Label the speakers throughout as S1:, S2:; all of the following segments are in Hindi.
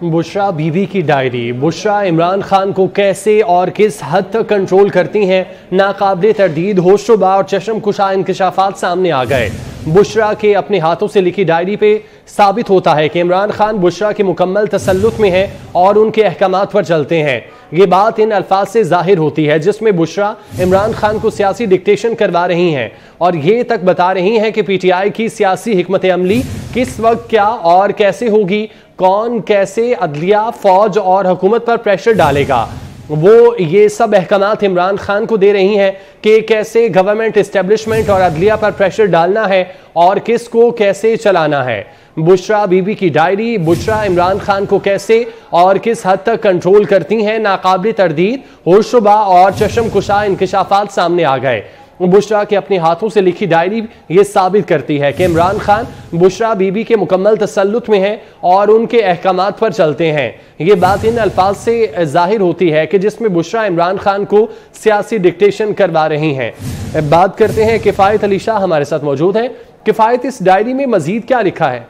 S1: बुशरा बीबी की डायरी। बुशरा इमरान खान को कैसे और किस हद तक कंट्रोल करती हैं, नाकाबिले तरदीद होशरुबा और चशम कुशा इंकशाफात सामने आ गए। बुशरा के अपने हाथों से लिखी डायरी पे साबित होता है कि इमरान खान बुशरा के मुकम्मल तसल्लुत में हैं और उनके अहकामात पर चलते हैं। ये बात इन अल्फाज से जाहिर होती है जिसमें बुशरा इमरान खान को सियासी डिक्टेशन करवा रही हैं और ये तक बता रही हैं कि पीटीआई की सियासी हिकमत अमली किस वक्त क्या और कैसे होगी, कौन कैसे अदलिया, फौज और हुकूमत पर प्रेशर डालेगा। वो ये सब अहकामात इमरान खान को दे रही हैं कि कैसे गवर्नमेंट इस्टेब्लिशमेंट और अदलिया पर प्रेशर डालना है और किसको कैसे चलाना है। बुशरा बीबी की डायरी। बुशरा इमरान खान को कैसे और किस हद तक कंट्रोल करती हैं, नाकाबिले तरदीद होशरुबा और चशम कुशा इंकशाफात सामने आ गए। बुशरा के अपने हाथों से लिखी डायरी ये साबित करती है कि इमरान खान बुशरा बीबी के मुकम्मल तसल्लुत में हैं और उनके अहकामात पर चलते हैं। ये बात इन अल्फाज से जाहिर होती है कि जिसमें बुशरा इमरान खान को सियासी डिक्टेशन करवा रही हैं। बात करते हैं, किफायत अली शाह हमारे साथ मौजूद हैं। किफायत, इस डायरी में मजीद क्या लिखा है?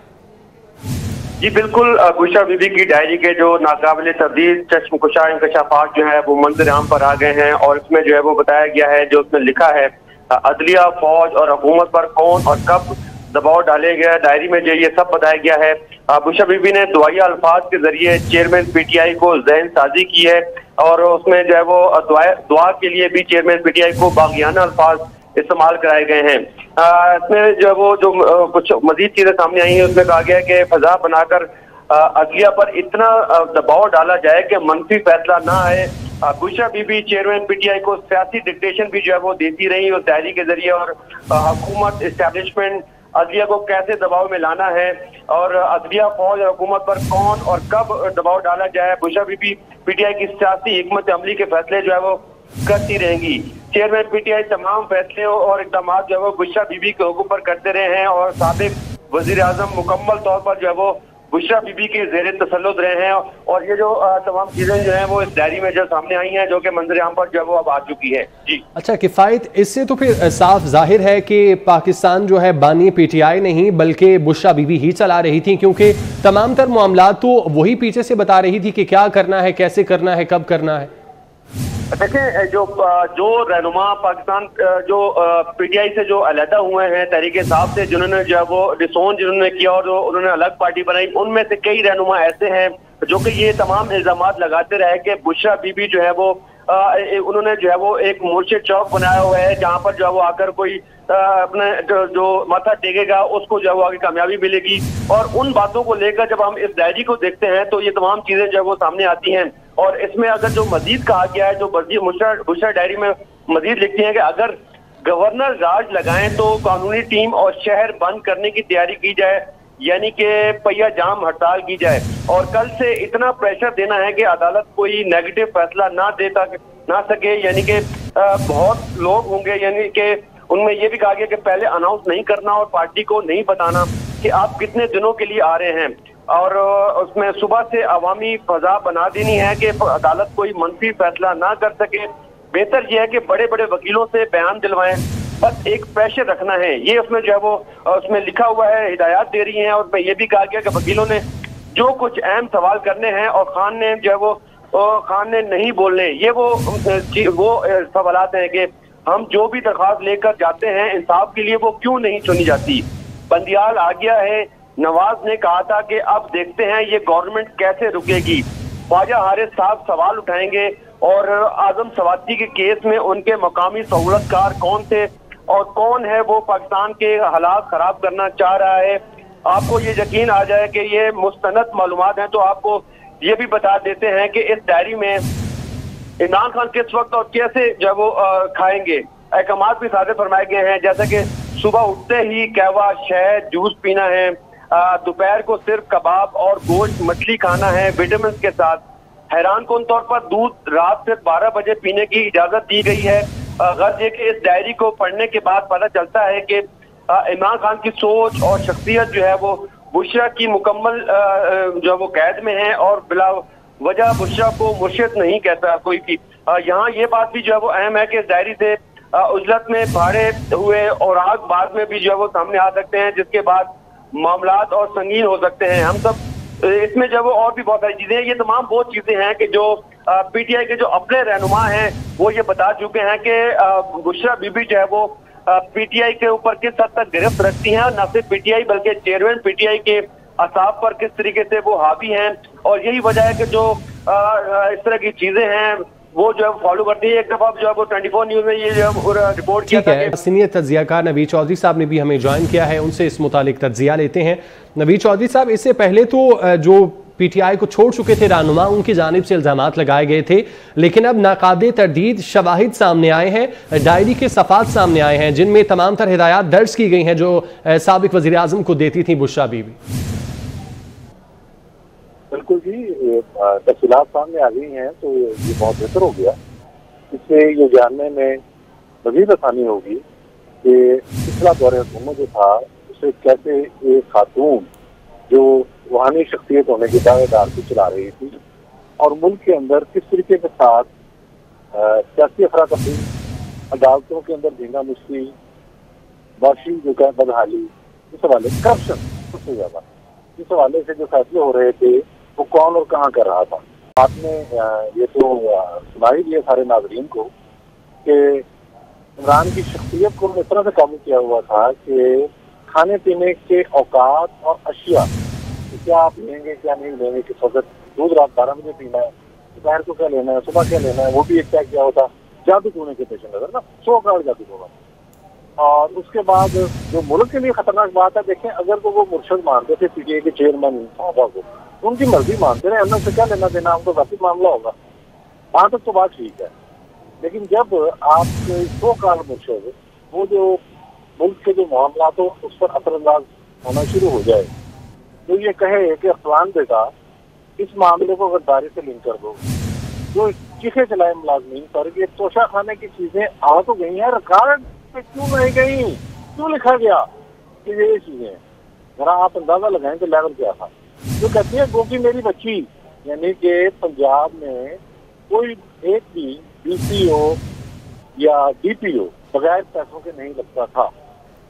S2: जी बिल्कुल, बुशरा बीबी की डायरी के जो नाकाबिले तब्दील चश्म कुशा इंकशाफात जो है वो मंजर आम पर आ गए हैं और इसमें जो है वो बताया गया है, जो उसमें लिखा है अदलिया, फौज और हुकूमत पर कौन और कब दबाव डाले गया। डायरी में जो ये सब बताया गया है। बुशरा बीबी ने दुआया अल्फाज के जरिए चेयरमैन पीटीआई को जहन साजी की है और उसमें जो है वो दुआ के लिए भी चेयरमैन पीटीआई को बागियाना अल्फाज इस्तेमाल कराए गए हैं। इसमें जो है वो जो कुछ मजीद चीजें सामने आई हैं उसमें कहा गया है कि फजा बनाकर अदलिया पर इतना दबाव डाला जाए कि मनफी फैसला ना आए। बुशरा बीबी चेयरमैन पीटीआई को सियासी डिक्टेशन भी जो है वो देती रही उस डायरी के जरिए और हुकूमत इस्टेब्लिशमेंट अदलिया को कैसे दबाव में लाना है और अदलिया, फौज और हुकूमत पर कौन और कब दबाव डाला जाए। बुशरा बीबी पीटीआई की सियासी हिकमत अमली के फैसले जो है वो करती रहेंगी। चेयरमैन पीटीआई तमाम फैसले और इकदाम जो है वो बुशरा बीबी के हुक्म पर करते रहे हैं और साबिक वजीर आजम मुकम्मल तौर पर जो है वो बुशरा बीबी के ज़ेरे तसल्लुत रहे हैं और ये जो तमाम चीजें जो है वो इस डायरी में जो सामने आई हैं, जो कि मंजर आम पर जो है वो अब आ चुकी है। जी
S1: अच्छा किफायत, इससे तो फिर साफ जाहिर है कि पाकिस्तान जो है बानी पीटीआई नहीं बल्कि बुशरा बीबी ही चला रही थी, क्योंकि तमाम तर मामला तो वही पीछे से बता रही थी कि क्या करना है, कैसे करना है, कब करना है।
S2: देखिए, जो रहनुमा पाकिस्तान जो पीटीआई से जो अलहदा हुए हैं तहरीक इंसाफ से, जिन्होंने जो है वो डिसोन जिन्होंने किया और जो उन्होंने अलग पार्टी बनाई, उनमें से कई रहनुमा ऐसे हैं जो कि ये तमाम इल्जामात लगाते रहे कि बुशरा बीबी जो है वो उन्होंने जो है वो एक मुर्शिद चौक बनाया हुआ है जहाँ पर जो है वो आकर कोई अपने जो माथा टेकेगा उसको जो है वो आगे कामयाबी मिलेगी। और उन बातों को लेकर जब हम इस डायरी को देखते हैं तो ये तमाम चीजें जो है वो सामने आती हैं और इसमें अगर जो मजीद कहा गया है, जो बुशरा डायरी में मजीद लिखती है कि अगर गवर्नर राज लगाएं तो कानूनी टीम और शहर बंद करने की तैयारी की जाए, यानी कि पहिया जाम हड़ताल की जाए और कल से इतना प्रेशर देना है कि अदालत कोई नेगेटिव फैसला ना सके, यानी कि बहुत लोग होंगे, यानी कि उनमें यह भी कहा गया कि पहले अनाउंस नहीं करना और पार्टी को नहीं बताना कि आप कितने दिनों के लिए आ रहे हैं और उसमें सुबह से अवामी फजा बना देनी है कि अदालत कोई मनफी फैसला ना कर सके। बेहतर यह है कि बड़े बड़े वकीलों से बयान दिलवाएं, बस एक प्रेशर रखना है, ये उसमें जो है वो उसमें लिखा हुआ है, हिदायत दे रही हैं। और उसमें यह भी कहा गया कि वकीलों ने जो कुछ अहम सवाल करने हैं और खान ने जो है वो नहीं बोलने, ये वो सवालात हैं कि हम जो भी दरख्वास्त लेकर जाते हैं इंसाफ के लिए वो क्यों नहीं सुनी जाती। बंदियाल आ गया है, नवाज ने कहा था कि अब देखते हैं ये गवर्नमेंट कैसे रुकेगी। ख्वाजा हारिस साहब सवाल उठाएंगे और आजम सवाती के केस में उनके मकामी सहूलतकार कौन थे और कौन है वो पाकिस्तान के हालात खराब करना चाह रहा है। आपको ये यकीन आ जाए कि ये मुस्तनद मालूमात हैं तो आपको ये भी बता देते हैं कि इस डायरी में इमरान खान किस वक्त और कैसे जो वो खाएंगे अहकामात भी सादे फरमाए गए हैं, जैसे कि सुबह उठते ही कहवा, शहद, जूस पीना है, दोपहर को सिर्फ कबाब और गोश्त मछली खाना है विटामिन के साथ। हैरान कौन तौर पर दूध रात से 12 बजे पीने की इजाजत दी गई है। गर्ज ये कि इस डायरी को पढ़ने के बाद पता चलता है कि इमरान खान की सोच और शख्सियत जो है वो बुशरा की मुकम्मल जो वो कैद में है और बिला वजह बुशरा को मुर्शिद नहीं कहता कोई भी। यहाँ ये बात भी जो है वो अहम है कि इस डायरी से उजलत में भाड़े हुए और आग बाद में भी जो है वो सामने आ सकते हैं, जिसके बाद मामलात और संगीन हो सकते हैं। हम सब इसमें जो और भी बहुत सारी चीजें हैं, ये तमाम वो चीजें हैं कि जो पीटीआई के जो अपने रहनुमा हैं वो ये बता चुके हैं कि बुशरा बीबी जो है वो पीटीआई के ऊपर किस हद तक गिरफ्त रखती हैं, और न सिर्फ पीटीआई बल्कि चेयरमैन पीटीआई के असाब पर किस तरीके से वो हावी हैं। और यही वजह है कि जो इस तरह की चीजें हैं वो जो है फॉलो करती है। एक दफा जो है वो 24 न्यूज में ये जो है रिपोर्ट किया था।
S1: सीनियर तज्जियाकार नवीद चौधरी साहब ने भी हमें ज्वाइन किया है, उनसे इस मुतालिक तज्जिया लेते हैं। नवीद चौधरी साहब, इससे पहले तो जो पीटीआई को छोड़ चुके थे रहनुमा, उनकी जानिब से इल्जामात लगाए गए थे, लेकिन अब नाकाबिले तरदीद शवाहिद सामने आए हैं, डायरी के सफ़ात सामने आए हैं जिनमें तमाम तर हिदायत दर्ज की गई हैं जो साबिक वज़ीर आज़म को देती थी बुशरा बीबी।
S3: बिल्कुल जी, तफसीलात सामने आ गई हैं तो ये बहुत बेहतर हो गया। इससे ये जानने में मज़ीद आसानी होगी कि पिछला दौर हुकूमत जो था उसे कैसे एक खातून जो रूहानी शख्सियत होने के दावेदार को चला रही थी और मुल्क के अंदर किस तरीके के साथ सियासी अफरा तफरी, अदालतों के अंदर धींगा मुश्ती, बाशी जो है बदहाली, इस हवाले करप्शन सबसे ज्यादा, इस हवाले से जो फैसले हो रहे थे वो कौन और कहाँ कर रहा था। आपने ये तो सुना ही दिया सारे नाजरीन को कि इमरान की शख्सियत को इस तरह से काबू किया हुआ था कि खाने पीने के औकात और अशिया, क्या आप लेंगे क्या नहीं लेंगे, किस वक्त दूध रात 12 बजे पीना है, दोपहर को क्या लेना है, सुबह क्या लेना है, वो भी एक तय किया होता जादू टोने के पेश नजर ना, 100 करोड़ जादू टोना। और उसके बाद जो मुल्क के लिए खतरनाक बात है, देखें अगर तो वो मुर्शद मानते थे पीटीआई के चेयरमैन साहबा को, उनकी मर्जी मानते रहे, अन्ना से क्या लेना देना, उनको वापिस मामला होगा, वहां तक तो बात ठीक है। लेकिन जब आप 100 करोड़ मुर्शद वो जो मुल्क के जो मामला तो उस पर असरअंदाज होना शुरू हो जाए तो ये कहे कि फलान बेटा इस मामले को अगर दायरे से लिंक कर दो, जो चीखे चलाए मुलाजमीन पर ये तोशा खाने की चीजें आ तो गई हैं, रिकॉर्ड पे क्यों नहीं गई, क्यों लिखा गया कि ये चीजें, जरा आप अंदाजा लगाएं कि लेवल क्या था। जो कहती है गोकी मेरी बच्ची, यानी कि पंजाब में कोई एक भी डीसीओ या डीपीओ बगैर पैसों के नहीं लगता था,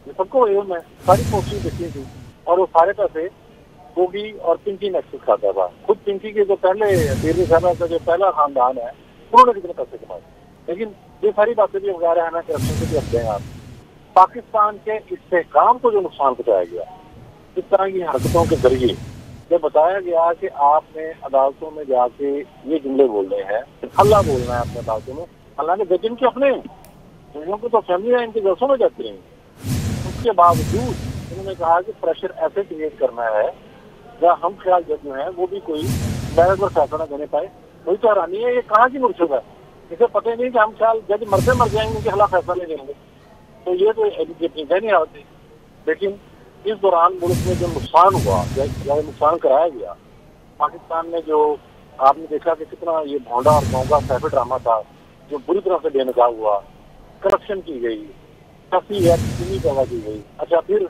S3: ये सबको इल्म है, सारी पोस्टिंग देखी थी और वो सारे पैसे गोगी और पिंकी नेक्सस खाता था। खुद पिंकी के जो पहले 13 साल का जो पहला खानदान है उन्होंने कितने पैसे कमाए। लेकिन ये सारी बातें भी वगैरह है ना, करप्शन से भी हटते हैं आप। पाकिस्तान के इस्तेहकाम को जो नुकसान पहुंचाया गया इस तरह की हरकतों के जरिए, जब बताया गया कि आपने अदालतों में जाके ये जुमले बोलने हैं, हल्ला बोलना है अपने अदालतों में, हालांकि जज इनके अपने लोगों को तो फैमिली है, इनके जलसों में जाते हैं, उसके बावजूद उन्होंने कहा कि प्रेशर ऐसे क्रिएट करना है या हम ख्याल जज जो है वो भी कोई मेहनत पर फैसला देने पाए। वही तो हैरानी है, ये कहाँ की मुर्शद है, इसे पता ही नहीं कि हम ख्याल जज मरते मर जाएंगे कि खिलाफ फैसला नहीं देंगे, तो ये तो एजुकेशन नहीं आती। लेकिन इस दौरान मुल्क में जो नुकसान हुआ या नुकसान कराया गया, पाकिस्तान में जो आपने देखा कि कितना ये भौंडा और भौंगा सैफी ड्रामा था जो बुरी तरह से बेनकाब हुआ, करप्शन की गई, काफी पैदा की गई। अच्छा, फिर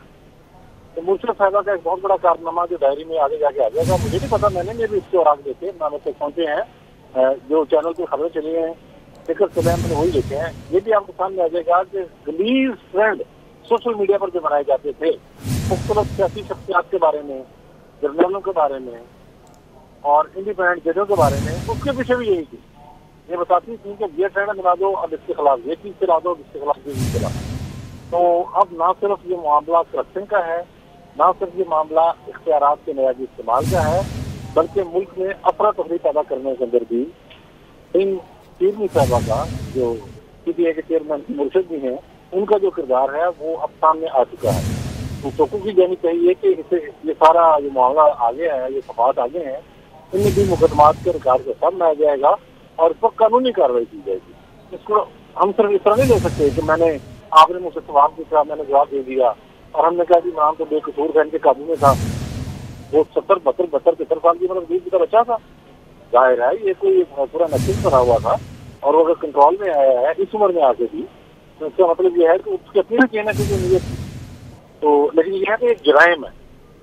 S3: तो मुर्शद साहबा का एक बहुत बड़ा कारनामा जो डायरी में आगे जाके आ जाएगा, मुझे नहीं पता, मैंने भी इसके और आगे देखे नाम तक पहुंचे हैं, जो चैनल पे खबरें चली हैं फिक्र सलैम मैंने वही देखे हैं। ये भी आपको सामने आ जाएगा कि गलीज फ्रेंड सोशल मीडिया पर जो बनाए जाते थे मुख्तलिफ सियासी शख्सियात के बारे में, जर्नलों के बारे में और इंडिपेंडेंट जजों के बारे में, उसके पीछे भी यही थी, ये बताती थी कि ये ट्रेंड बना दो, अब इसके खिलाफ ये चीज चला दो, इसके खिलाफ ये चीज चला। तो अब ना सिर्फ ये मामला करप्शन का है, ना सिर्फ ये मामला इख्तियारात के नयाजी इस्तेमाल का है, बल्कि मुल्क में अफरा तफरी पैदा करने के अंदर भी इन पीरनी साहबा का जो पीटीआई के चेयरमैन मुर्शद भी हैं, उनका जो किरदार है वो अब सामने आ चुका है। तो चौकों की जानी चाहिए कि इसे ये सारा जो मामला आगे है, ये सफात आगे हैं, इनमें भी मुकदमात के रिकॉर्ड के सामने आ जाएगा और इस पर कानूनी कार्रवाई की जाएगी। इसको हम सिर्फ इस तरह नहीं ले सकते कि मैंने आपने मुझसे सवाल पूछा, मैंने जवाब दे दिया और हमने कहा कि इमरान तो बेकसूर था, इनके काबू में था, वो 70-72-73 साल की मतलब 20 का बच्चा था। जाहिर है ये कोई पूरा नक्सल बना हुआ था और वो अगर कंट्रोल में आया है इस उम्र में आके भी, तो इसका मतलब ये है कि उसकी अपनी भी कहना की जो नीयत थी। तो लेकिन यह है कि एक जराइम है,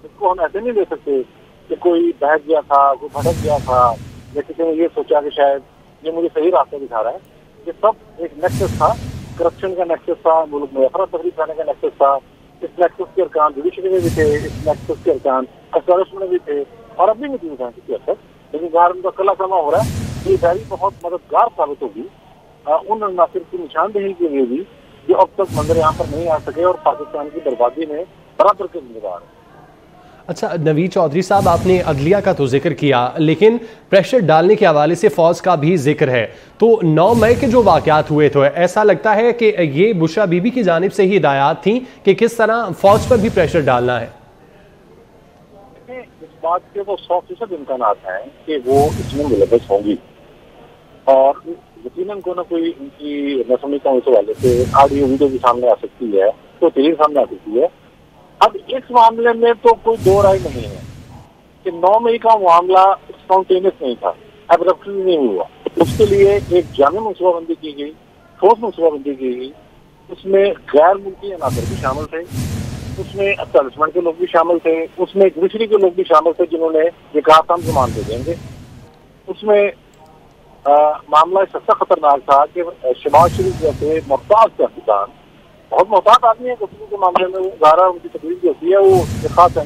S3: इसको हम ऐसे नहीं ले सकते कि कोई बहक गया था, कोई भटक गया था या किसी ने ये सोचा कि शायद ये मुझे सही रास्ता दिखा रहा है। ये सब एक नेक्सस था, करप्शन का नेक्सस था, मुल्क में अफरा तफरी फैलाने का नेक्सस था। इस नेक्सस के अरकान जुडिशरी में भी थे, इस नेक्सस के अरकान एस्टैब्लिशमेंट में भी थे, और अब भी मौजूद हैं किसी हद तक, लेकिन ज़ाहिर उनका कला कमा हो रहा है। ये डायरी बहुत मददगार साबित होगी उन अनासिर की निशानदेही के लिए भी जो अब तक मंजर यहाँ पर नहीं आ सके और पाकिस्तान की बर्बादी में बराबर के जिम्मेदार है।
S1: अच्छा नवीद चौधरी साहब, आपने अदलिया का तो जिक्र किया, लेकिन प्रेशर डालने के हवाले से फौज का भी जिक्र है। तो 9 मई के जो वाकयात हुए तो ऐसा लगता है कि ये बुशरा बीबी की जानिब से ही हिदायत थी कि किस तरह फौज पर भी प्रेशर डालना है।
S3: इस बात के तो 100% इम्कान हैं कि वो इसमें मुलव्वस होंगी और यकीनन को ना कोई उनकी, मैं समझता हूँ इस हवाले से ऑडियो वीडियो भी सामने आ सकती है, तो तहरीर सामने आ सकती है। अब इस मामले में तो कोई दो राय नहीं है कि 9 मई का मामला स्पॉन्टेनियस नहीं था, एब्रप्टली नहीं हुआ। उसके लिए एक जामे मनसूबाबंदी की गई, ठोस मनसूबाबंदी की गई। उसमें गैर मुल्की अनासर भी शामिल थे, उसमें एस्टैब्लिशमेंट के लोग भी शामिल थे, उसमें जुडिशरी के लोग भी शामिल थे जिन्होंने ये कहा था हम जमान दे देंगे। उसमें मामला सस्ता खतरनाक था कि शहबाज शरीफ जैसे मोहताज सियासतदान, बहुत मोहतात आदमी है गुफ्तगू के मामले में, वो ज़ाहिर उनकी तकलीफ जो होती है वो खास है।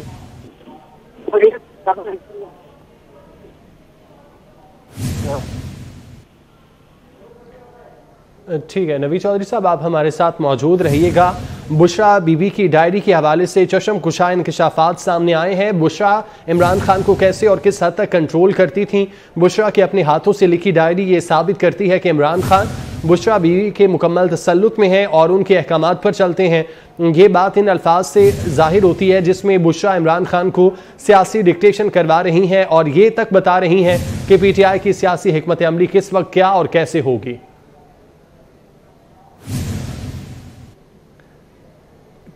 S1: ठीक है नवीद चौधरी साहब, आप हमारे साथ मौजूद रहिएगा। बुशरा बीबी की डायरी के हवाले से चशम कुशा इंकशाफात सामने आए हैं। बुशरा इमरान खान को कैसे और किस हद तक कंट्रोल करती थी। बुशरा के अपने हाथों से लिखी डायरी ये साबित करती है कि इमरान खान बुशरा बीवी के मुकम्मल तसल्लुत में हैं और उनके अहकामात पर चलते हैं। ये बात इन अल्फाज से जाहिर होती है जिसमें बुशरा इमरान खान को सियासी डिक्टेशन करवा रही हैं और ये तक बता रही हैं कि PTI की सियासी हिकमत अमली किस वक्त क्या और कैसे होगी।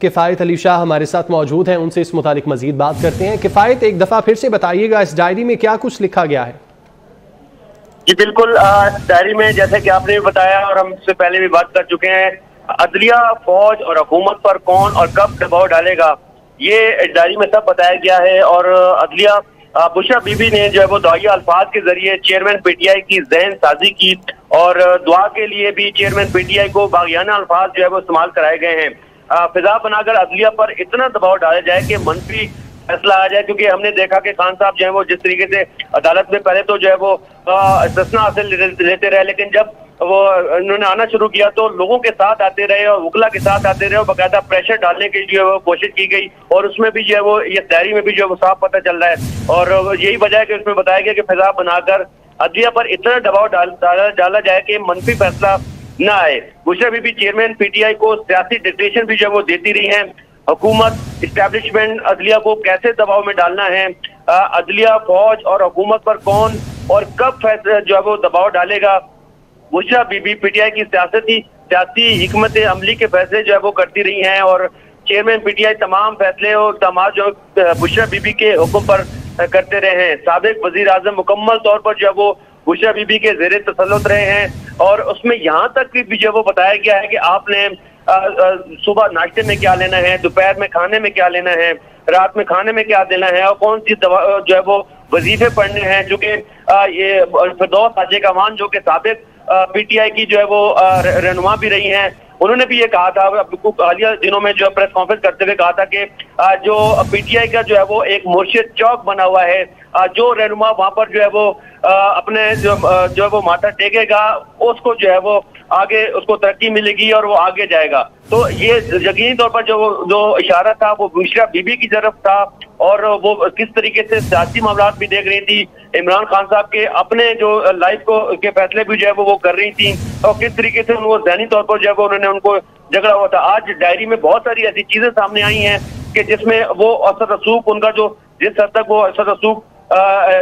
S1: किफ़ायत अली शाह हमारे साथ मौजूद हैं, उनसे इस मुतालिक मजीद बात करते हैं। किफ़ायत, एक दफ़ा फिर से बताइएगा इस डायरी में क्या कुछ लिखा गया है।
S2: जी बिल्कुल, डायरी में जैसे कि आपने भी बताया और हम इससे पहले भी बात कर चुके हैं, अदलिया, फौज और हुकूमत पर कौन और कब दबाव डालेगा ये डायरी में सब बताया गया है। और अदलिया, बुशरा बीबी ने जो है वो दुआया अल्फाज के जरिए चेयरमैन PTI की जहन साजी की और दुआ के लिए भी चेयरमैन PTI को बागियाना अल्फाज जो है वो इस्तेमाल कराए गए हैं। फिजा बनाकर अदलिया पर इतना दबाव डाला जाए कि मनफी फैसला आ जाए, क्योंकि हमने देखा कि खान साहब जो है वो जिस तरीके से अदालत में पहले तो जो है वो इस्तिस्ना हासिल लेते रहे, लेकिन जब वो उन्होंने आना शुरू किया तो लोगों के साथ आते रहे और वकला के साथ आते रहे और बाकायदा प्रेशर डालने की जो है वो कोशिश की गई और उसमें भी जो है वो ये डायरी में भी जो है वो साफ पता चल रहा है। और यही वजह है कि उसमें बताया गया कि फिजा बनाकर अदलिया पर इतना दबाव डाला जाए कि मनफी फैसला न आए। बुशरा बीबी चेयरमैन PTI को सियासी डिक्टेशन भी जो है वो देती रही है। हुकूमत, इस्टेब्लिशमेंट अदलिया को कैसे दबाव में डालना है, अदलिया, फौज और हुकूमत पर कौन और कब फैसला जो है वो दबाव डालेगा। बुशरा बीबी PTI की सियासी हिकमत अमली के फैसले जो है वो करती रही हैं और चेयरमैन PTI तमाम फैसले और तमाम जो बुशरा बीबी के हुक्म पर करते रहे हैं। साबिक वजीर आजम मुकम्मल तौर पर जो है वो बुशरा बीबी के ज़ेरे तसल्लुत रहे हैं और उसमें यहाँ तक भी जो वो बताया गया है कि आपने सुबह नाश्ते में क्या लेना है, दोपहर में खाने में क्या लेना है, रात में खाने में क्या देना है और कौन सी दवा जो है वो वजीफे पढ़ने हैं। चूंकि ये फिरदौस हाजी कमान जो कि साबिक PTI की जो है वो रहनुमा भी रही हैं, उन्होंने भी ये कहा था हालिया दिनों में जो प्रेस कॉन्फ्रेंस करते हुए कहा था कि जो PTI का जो है वो एक मुर्शिद चौक बना हुआ है, जो रहनुमा वहां पर जो है वो अपने जो है वो माथा टेकेगा उसको जो है वो आगे उसको तरक्की मिलेगी और वो आगे जाएगा। तो ये यकीनी तौर पर जो इशारा था वो बुशरा बीबी की तरफ था और वो किस तरीके से सियासी मामला भी देख रही थी, इमरान खान साहब के अपने जो लाइफ को के फैसले भी जो है वो कर रही थी और किस तरीके से वो ज़हनी तौर पर जो है वो उन्होंने उनको झगड़ा हुआ था। आज डायरी में बहुत सारी ऐसी चीजें सामने आई हैं कि जिसमें वो असर रसूख उनका जो जिस हद तक वो असर रसूख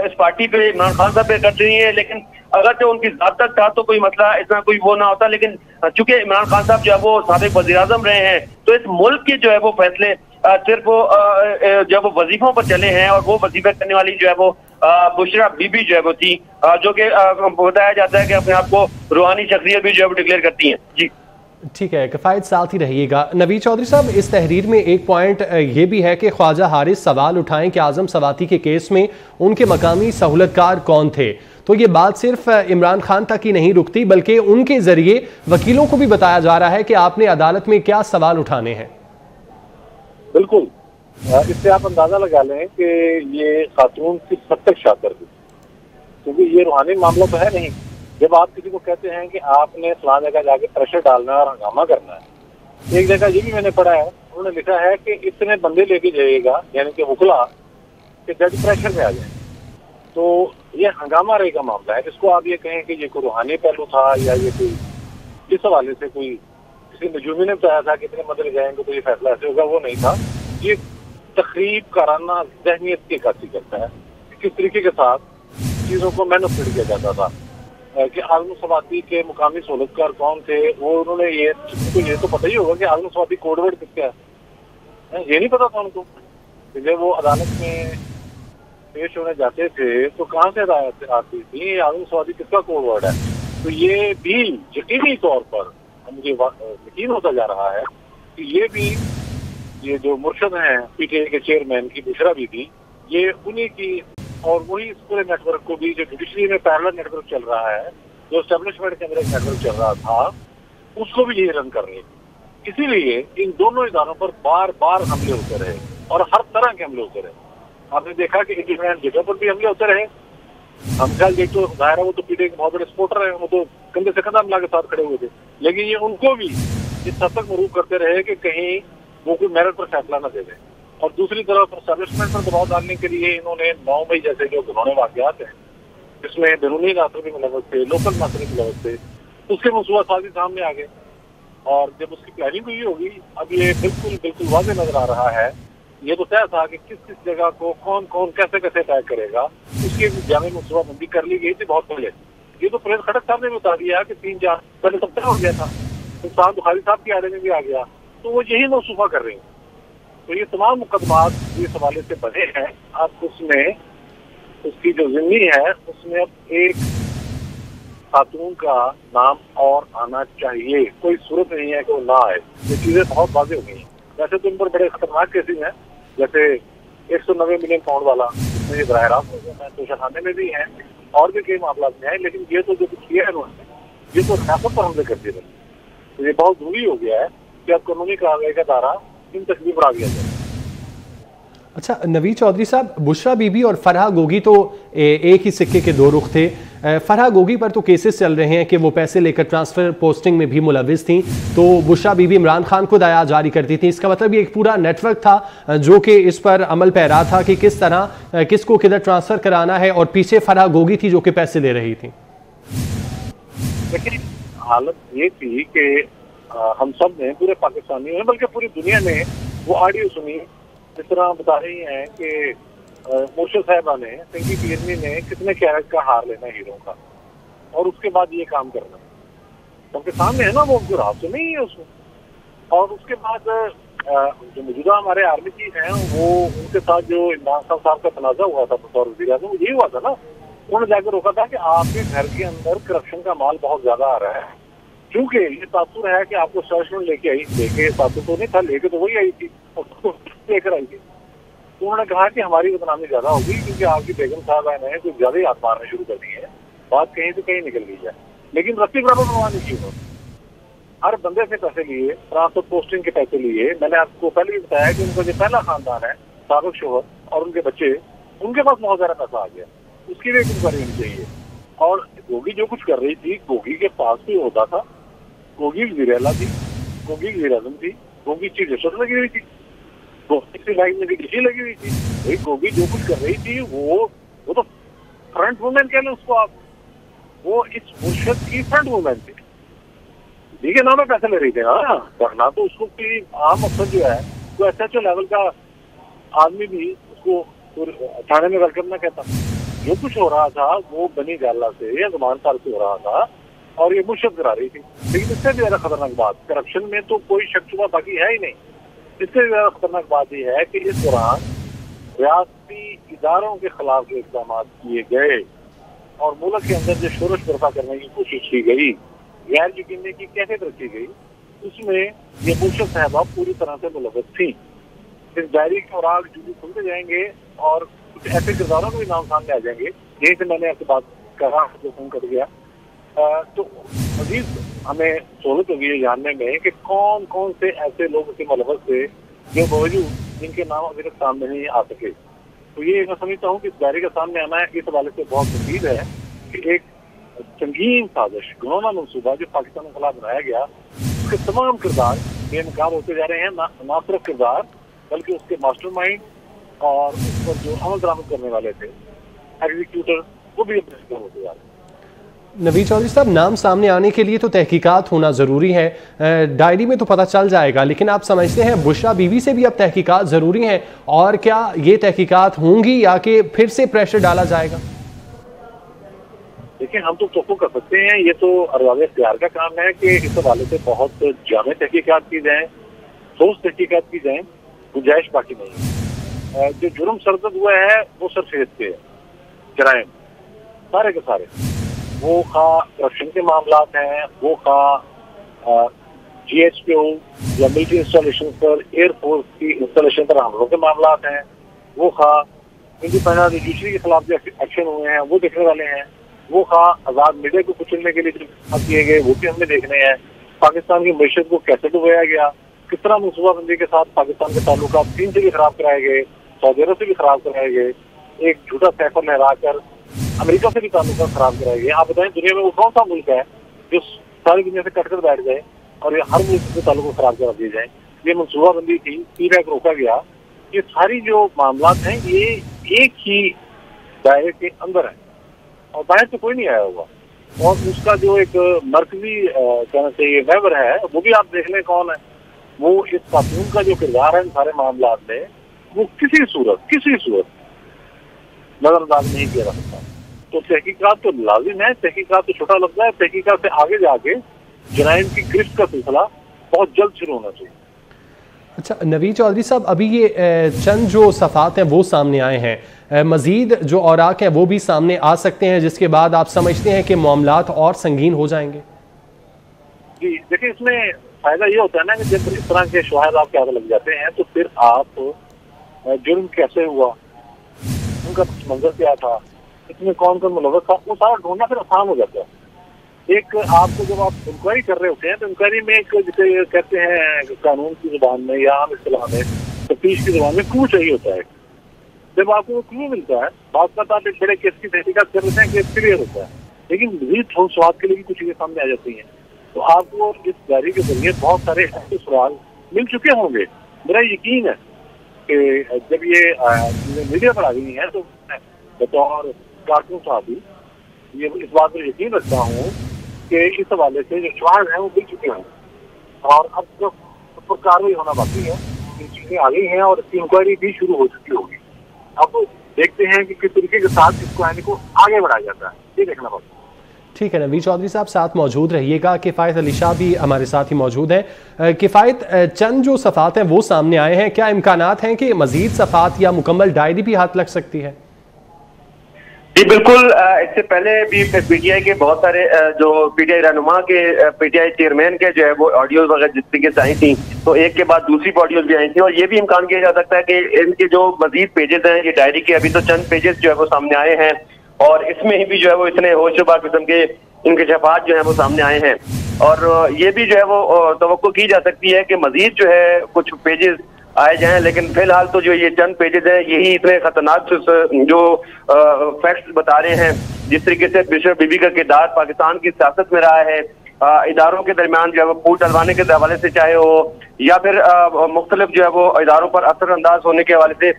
S2: इस पार्टी पे इमरान खान साहब पे करती रही है, लेकिन अगर जो उनकी जात तक था तो कोई मसला इतना कोई वो ना होता, लेकिन चूंकि इमरान खान साहब जो है वो साबिक वज़ीर आज़म रहे हैं तो इस मुल्क के जो है वो फैसले सिर्फ वो जो वो वजीफों पर चले हैं और वो वजीफे करने वाली जो है वो बुशरा बीबी जो है वो थी, जो कि बताया जाता है कि अपने आप को रूहानी शख्सियत भी जो है वो डिक्लेयर करती हैं। जी
S1: ठीक है, किफ़ायत साथ ही रहिएगा। नवीद चौधरी साहब, इस तहरीर में एक पॉइंट ये भी है कि ख्वाजा हारिस सवाल उठाएं कि आज़म सवाती के केस में उनके मकामी सहूलतकार कौन थे। तो ये बात सिर्फ इमरान खान तक ही नहीं रुकती बल्कि उनके जरिए वकीलों को भी बताया जा रहा है कि आपने अदालत में क्या सवाल उठाने हैं।
S3: बिल्कुल, इससे आप अंदाजा लगा लें कि ये खातून किस हद तक शातिर थी, क्योंकि ये रूहानी मामला तो है नहीं। जब आप किसी को कहते हैं कि आपने फलां जगह जाके प्रेशर डालना है और हंगामा करना है, एक जगह ये भी मैंने पढ़ा है, उन्होंने लिखा है कि इतने बंदे लेके जाइएगा, यानी कि वकला, कि जज प्रेशर में आ जाए। तो ये हंगामा रहेगा मामला है। इसको आप ये कहें कि ये कोई रूहानी पहलू था या ये कोई इस हवाले से कोई किसी नजूमी ने बताया था कि इतने बंदे जाएंगे तो ये फैसला ऐसे होगा, वो नहीं था। ये तकरीब कराना जहनीत की अक्सी करता है, किस तरीके के साथ चीज़ों को मैनुफेक्चर किया जाता था। कि आलम सवाती के मुकामी सहूलतकार कौन थे, वो उन्होंने ये तो पता ही होगा कि आलम सवाती कोडवर्ड किसका है, ये नहीं पता था उनको। जब वो अदालत में पेश होने जाते थे तो कहाँ से अदालत आती थी, आलम सवाती किसका कोडवर्ड है। तो ये भी यकीनी तौर पर मुझे यकीन होता जा रहा है कि ये जो मुर्शद हैं पीटीआई के चेयरमैन की बुशरा बीबी, ये उन्हीं की और वही इस पूरे नेटवर्क को भी, जो जुडिशरी में पैरेलल नेटवर्क चल रहा है, जो एस्टेब्लिशमेंट के अंदर एक नेटवर्क चल रहा था, उसको भी यही रन कर रही थी। इसीलिए इन दोनों इदारों पर बार बार हमले होते रहे और हर तरह के हमले होते रहे। आपने देखा कि इंडिपेंडेंट जगह पर भी हमले होते रहे। हम ख्याल देख तो जाहिर है वो तो पीटीआई के बहुत बड़े सपोर्टर है, वो तो कंधे से कंधा मिला के साथ खड़े हुए थे, लेकिन ये उनको भी इस हद तक मरूफ करते रहे कि कहीं वो कोई मेरिट पर फैसला न दे दे। और दूसरी तरफ एस्टेब्लिशमेंट पर दबाव डालने के लिए इन्होंने 9 मई जैसे जो घिनौने वाकयात हैं, जिसमें बैरूनी नासर भी मुलव्वस थे, लोकल नासर भी मुलव्वस थे, उसके मंसूबा साजी सामने आ गए। और जब उसकी प्लानिंग हुई होगी, अब ये बिल्कुल वाज़ेह नजर आ रहा है। ये तो तय था कि किस किस जगह को कौन कौन कैसे कैसे तय करेगा, उसकी जामे मनसूबाबंदी कर ली गई थी बहुत पहले। ये तो प्रेस खड़क साहब ने बता दिया कि 3-4 पहले सब तय हो गया था, इंसान बुखारी साहब की आड़े में भी आ गया, तो वो यही मनसूबा कर रही है। तो ये तमाम मुकदमात इस हवाले से बने हैं। अब उसमें उसकी जो जिम्मी है, उसमें अब एक खातून का नाम और आना चाहिए। कोई सूरत नहीं है कि वो ना आए। ये चीजें बहुत वाज़ेह हो गई हैं। वैसे तो इन पर बड़े खतरनाक केसेज हैं, जैसे 190 मिलियन पाउंड वाला, जिसमें ये बराह रास्त हो गया है, तोशाखाने में भी हैं और भी कई मामला में है। लेकिन ये तो जो कुछ किया है उन्होंने, ये तो रियासत पर हमले कर दिए। तो ये बहुत जरूरी हो गया है कि अब कानूनी कार्रवाई का दायरा इन तक भी बढ़ा दिया जाए।
S1: अच्छा नवीद चौधरी साहब, बुशरा बीबी और फरहा गोगी तो एक ही सिक्के के दो रुख थे। फरहा गोगी पर तो केसेस चल रहे हैं कि वो पैसे लेकर ट्रांसफर पोस्टिंग में भी मुलविस थी, तो बुशरा बीबी इमरान खान को दया जारी करती थी। इसका मतलब ये एक पूरा नेटवर्क था जो कि इस पर अमल पैरा था कि किस तरह किसको किधर ट्रांसफर कराना है, और पीछे फरहा गोगी थी जो कि पैसे ले रही थी।
S3: लेकिन हालत ये थी कि हम सब ने, पूरे पाकिस्तानियों ने, बल्कि पूरी दुनिया ने वो ऑडियो सुनी, जिस तरह बता रही हैं कि मुर्शद साहिबा ने, सिंगी पीरनी ने कितने कैरेट का हार लेना हीरो का, और उसके बाद ये काम करना, क्योंकि सामने है ना, वो उनको राह तो नहीं है उसमें। और उसके बाद जो मौजूदा हमारे आर्मी चीफ हैं, वो उनके साथ जो इमरान खान साहब का तनाजा हुआ था बतौर वज़ीर-ए-आज़म, वो यही हुआ था ना, उन्होंने जाकर रोका था कि आपके घर के अंदर करप्शन का माल बहुत ज्यादा आ रहा है। क्योंकि ये तासुर है कि आपको एस्टेब्लिशमेंट लेके तासुर तो नहीं था, लेके तो वही आई थी और लेकर आई थी। तो उन्होंने कहा कि हमारी बदनामी ज्यादा होगी, क्योंकि आपकी बेगम साहब ने कुछ ज्यादा ही हाथ मारने शुरू कर दिए हैं, बात कहीं से कहीं निकल गई है। लेकिन रस्सी बराबर बनवा नहीं की उन्होंने, हर बंदे से पैसे लिए, ट्रांसफर पोस्टिंग के पैसे लिए। मैंने आपको पहले भी बताया कि उनका जो पहला खानदान है, साबिक शोहर और उनके बच्चे, उनके पास बहुत ज्यादा पैसा आ गया, उसकी भी इंक्वायरी होनी चाहिए। और गोगी जो कुछ कर रही थी, गोगी के पास भी होता था, गोगी वज़ीर-ए-आला थी, गोगी वज़ीर-ए-आज़म थी, गोगी चीफ जस्टिस लगी हुई थी, गोगी लाइन में भी डीसी लगी हुई थी। भाई गोगी जो कुछ कर रही थी, वो तो फ्रंट वुमेन कह लें उसको आप, वो इस मुर्शद की फ्रंट वुमेन थी, ठीक है ना, मैं पैसे ले रही थी ना, वरना तो उसको कोई आम अफसर जो है, तो SHO लेवल का आदमी भी उसको थाने में वेलकम ना कहता। जो कुछ हो रहा था वो बनी गाला से या ज़मान साल से हो रहा था, और ये मुर्शद करा रही थी। लेकिन इससे भी ज्यादा खतरनाक बात, करप्शन में तो कोई शक शुबा बाकी है ही नहीं, इससे भी ज्यादा खतरनाक बात यह है कि इस दौरान रियासती इदारों के खिलाफ जो इक़दाम किए गए और मुल्क के अंदर जो शोरश बर्पा करने की कोशिश की गई, गैर यकीनी की कैफियत रखी गई, उसमें ये मुर्शद साहबा पूरी तरह से मुलव्वस थी। इस डायरी के औराक जो भी खुलते जाएंगे और कुछ ऐसे किरदारों के भी नाम सामने आ जाएंगे। यही से मैंने आपसे बात कहा, जो फोन कर गया, तो मजीद हमें सहूलत होगी ये जानने में कि कौन कौन से ऐसे लोग उसके मुलव्वस थे जो बावजूद जिनके नाम अभी तक सामने नहीं आ सके। तो ये मैं समझता हूँ कि इस दायरे के सामने आना है, इस हवाले से बहुत उम्मीद है कि एक संगीन साजिश, घिनौना मंसूबा जो पाकिस्तान के खिलाफ बनाया गया, उसके तमाम किरदार बेनकाब होते जा रहे हैं। ना सिर्फ किरदार बल्कि उसके मास्टरमाइंड और उस पर जो अमल दरामद करने वाले थे एग्जीक्यूटर, वो भी होते जा रहे हैं।
S1: नवीद चौधरी साहब, नाम सामने आने के लिए तो तहकीकात होना ज़रूरी है, डायरी में तो पता चल जाएगा, लेकिन आप समझते हैं बुशरा बीवी से भी अब तहकीकात ज़रूरी हैं? और क्या ये तहकीकात होंगी या कि फिर से प्रेशर डाला जाएगा?
S3: देखिए, हम तो तोफ़ो कर सकते हैं, ये तो अरबाब इख्तियार का काम है कि इस हवाले से बहुत जामे तहकीकात की जाए, ठोस तहकीकात की जाए, गुंजाइश बाकी नहीं है। जो जुर्म सरजद हुआ है वो सरफेस पे है, जराइम सारे के सारे, वो खा करप्शन के मामलात हैं, वो खा GHQ या मिलिट्री इंस्टॉलेशन पर, एयरफोर्स की इंस्टॉलेशन पर हमलों के मामलात हैं, वो खा इंडिपेंडेंट जुडिशरी के खिलाफ जो एक्शन हुए हैं वो देखने वाले हैं, वो खा आजाद मीडिया को कुचलने के लिए जो किए गए वो भी हमने देखने हैं। पाकिस्तान की मैशत को कैसे डुबाया गया, किस तरह मनसूबाबंदी के साथ पाकिस्तान के ताल्लुकात चीन से भी खराब कराए गए, सऊदी अरब से भी खराब कराए गए, एक झूठा सैफर लहरा कर अमेरिका से भी ताल्लुकात खराब कराए गए। आप बताएं, दुनिया में वो कौन सा मुल्क है जो सारी दुनिया से कटकर बैठ जाए और ये हर मुल्क से ताल्लुक खराब करा दिए जाए? ये मनसूबाबंदी थी, पीबैक रोका गया। ये सारी जो मामलात हैं ये एक ही दायरे के अंदर है और बाहर से कोई नहीं आया हुआ। और उसका जो एक मरकजी कहना चाहिए मेंबर है, वो भी आप देख लें कौन है। वो इस कानून का जो किरदार है इन सारे मामलात में, वो किसी सूरत नजरअंदाज नहीं किया जा सकता। तो तहकीकात तो लाजिम है, तहकीकात तो छोटा लगता है, तहकीकात से आगे जाके जराइम की गिरफ्त का सिलसिला बहुत जल्द शुरू होना चाहिए।
S1: अच्छा नवीद चौधरी साहब, अभी ये चंद जो सफ़ात हैं वो सामने आए हैं, मज़ीद जो औराक हैं वो भी सामने आ सकते हैं, जिसके बाद आप समझते हैं कि मामलात और संगीन हो जाएंगे? जी
S3: देखिए, इसमें फायदा ये होता है ना कि जब इस तरह के शवाहिद आपके हाथ लग जाते हैं तो फिर आप जुर्म कैसे हुआ, उनका मंजर क्या था, इसमें कौन कौन मुलव्वस था, वो सारा ढूंढना फिर आसान हो जाता है। एक आपको जब आप इंक्वायरी कर रहे होते हैं तो इंक्वायरी में एक जिसे कहते हैं कानून की जुबान में या आम इस्तेलाह में, तफ्तीश की जुबान में क्लू चाहिए होता है। जब आपको वो क्लू मिलता है, बात का आप एक बड़े केस की तहकीकात कर लेते हैं, केस क्लियर होता है, लेकिन मजीद ठोस स्वाद के लिए भी कुछ चीजें सामने आ जाती हैं। तो आपको इस डायरी के जरिए बहुत सारे ऐसे सुराग मिल चुके होंगे। मेरा यकीन है कि जब ये मीडिया पर आ गई है तो बतौर कारकुन साहब ये इस बात पर यकीन रखता हूँ कि इस हवाले से जो शवाहिद हैं वो मिल चुके हैं और अब जो उस पर कार्रवाई होना बाकी है, ये चीजें आ गई हैं और इसकी इंक्वायरी भी शुरू हो चुकी होगी। अब देखते हैं कि किस तरीके के साथ इस कहानी को आगे बढ़ाया जाता है, ये देखना बाकी।
S1: ठीक है नवीद चौधरी साहब, साथ मौजूद रहिएगा। किफ़ायत अली शाह भी हमारे साथ ही मौजूद हैं। किफ़ायत, चंद जो सफ़ात हैं वो सामने आए हैं, क्या इम्कानात हैं कि मज़ीद सफ़ात या मुकम्मल डायरी भी हाथ लग सकती है?
S2: जी बिल्कुल, इससे पहले भी पीटीआई के बहुत सारे जो पीटीआई रहनुमा के पीटीआई चेयरमैन के जो है वो ऑडियोज वगैरह जिस तरीके से आई थी, तो एक के बाद दूसरी ऑडियोज भी आई थी और ये भी इम्कान किया जा सकता है कि इनके जो मजीद पेजेस हैं ये डायरी के, अभी तो चंद पेजेस जो है वो सामने आए हैं और इसमें ही भी जो है वो इतने होशरुबा किस्म के इंकशाफात जो है वो सामने आए हैं और ये भी जो है वो तवक्को की जा सकती है कि मजीद जो है कुछ पेजेस आए जाएं, लेकिन फिलहाल तो जो ये चंद पेजेस हैं यही इतने खतरनाक जो फैक्ट्स बता रहे हैं। जिस तरीके से बुशरा बीबी का किरदार पाकिस्तान की सियासत में रहा है, इदारों के दरमियान जो है वो फूट डलवाने के हवाले से चाहे हो या फिर मुख्तलिफ जो है वो इदारों पर असरअंदाज होने के हवाले से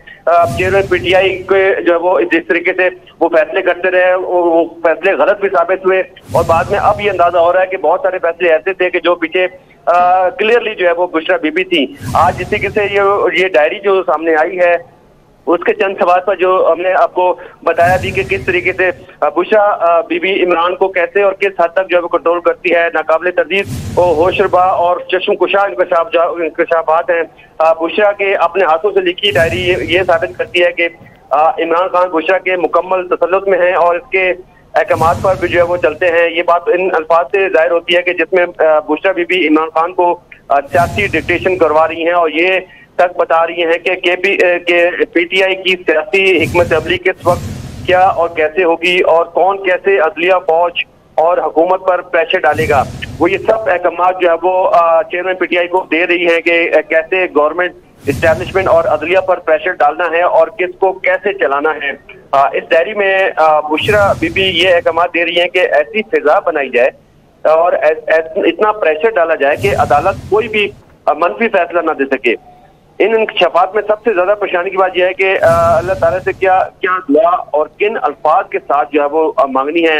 S2: चेयरमैन पीटीआई के जो है वो जिस तरीके से वो फैसले करते रहे वो फैसले गलत भी साबित हुए और बाद में अब ये अंदाजा हो रहा है कि बहुत सारे फैसले ऐसे थे कि जो पीछे क्लियरली जो है वो बुशरा बीबी थी। आज जिस तरीके से ये डायरी जो सामने आई है उसके चंद सवाल पर जो हमने आपको बताया भी कि किस तरीके से बुशरा बीबी इमरान को कैसे और किस हद तक जो है वो कंट्रोल करती है, नाकाबिले तर्दीद होशरुबा और चश्मकुशा इंकशाफात हैं। बुशरा के अपने हाथों से लिखी डायरी ये साबित करती है कि इमरान खान बुशरा के मुकम्मल तसल्लुत में है और इसके अहकामात पर भी जो है वो चलते हैं। ये बात इन अल्फाज से जाहिर होती है कि जिसमें बुशरा बीबी इमरान खान को सियासी डिक्टेशन करवा रही हैं और ये तक बता रही हैं कि पीटीआई की सियासी हिकमत अमली किस वक्त क्या और कैसे होगी और कौन कैसे अदलिया, फौज और हुकूमत पर प्रेशर डालेगा। वो ये सब अहकाम जो है वो चेयरमैन पीटीआई को दे रही है कि कैसे गवर्नमेंट इस्टेब्लिशमेंट और अदलिया पर प्रेशर डालना है और किसको कैसे चलाना है। इस डायरी में बुशरा बीबी ये अहकाम दे रही है कि ऐसी फिजा बनाई जाए और इतना प्रेशर डाला जाए कि अदालत कोई भी मनफी फैसला ना दे सके। इन इंकशाफात में सबसे ज्यादा परेशानी की बात यह है कि अल्लाह ताला से क्या क्या दुआ और किन अल्फाज के साथ जो है वो मांगनी है,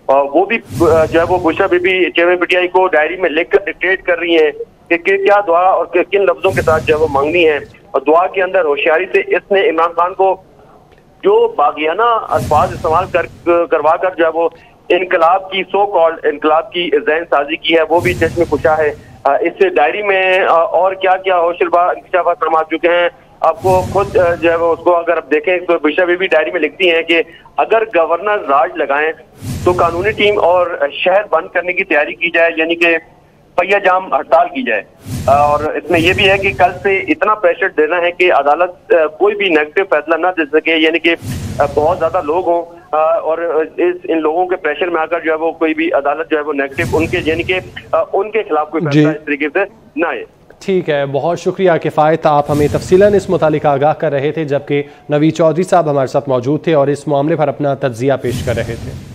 S2: वो भी जो है वो बुशरा बीबी चेयरमैन पीटीआई को डायरी में लिखकर डिक्टेट कर रही है कि क्या दुआ और किन लफ्जों के साथ जो है वो मांगनी है। और दुआ के अंदर होशियारी से इसने इमरान खान को जो बागियाना अल्फाज इस्तेमाल करवा कर जो है वो इनकलाब की सो कॉल्ड इनकलाब की जहन साजी की है, वो भी चश्मे कुशा है। इस डायरी में और क्या क्या होशरबा इंकशाफात फरमा चुके हैं आपको खुद जो है वो उसको अगर आप देखें तो बुशरा बीबी डायरी में लिखती हैं कि अगर गवर्नर राज लगाएं तो कानूनी टीम और शहर बंद करने की तैयारी की जाए, यानी कि पहिया जाम हड़ताल की जाए। और इसमें यह भी है कि कल से इतना प्रेशर देना है कि अदालत कोई भी नेगेटिव फैसला ना दे सके, यानी कि बहुत ज्यादा लोग हों और इन लोगों के प्रेशर में आकर जो है वो कोई भी अदालत जो है वो नेगेटिव उनके यानी कि उनके खिलाफ कोई फैसला इस तरीके से ना आए।
S1: ठीक है, बहुत शुक्रिया किफ़ायत, आप हमें तफसीलन इस मुतालिक आगाह कर रहे थे, जबकि नवीद चौधरी साहब हमारे साथ मौजूद थे और इस मामले पर अपना तज्जिया पेश कर रहे थे।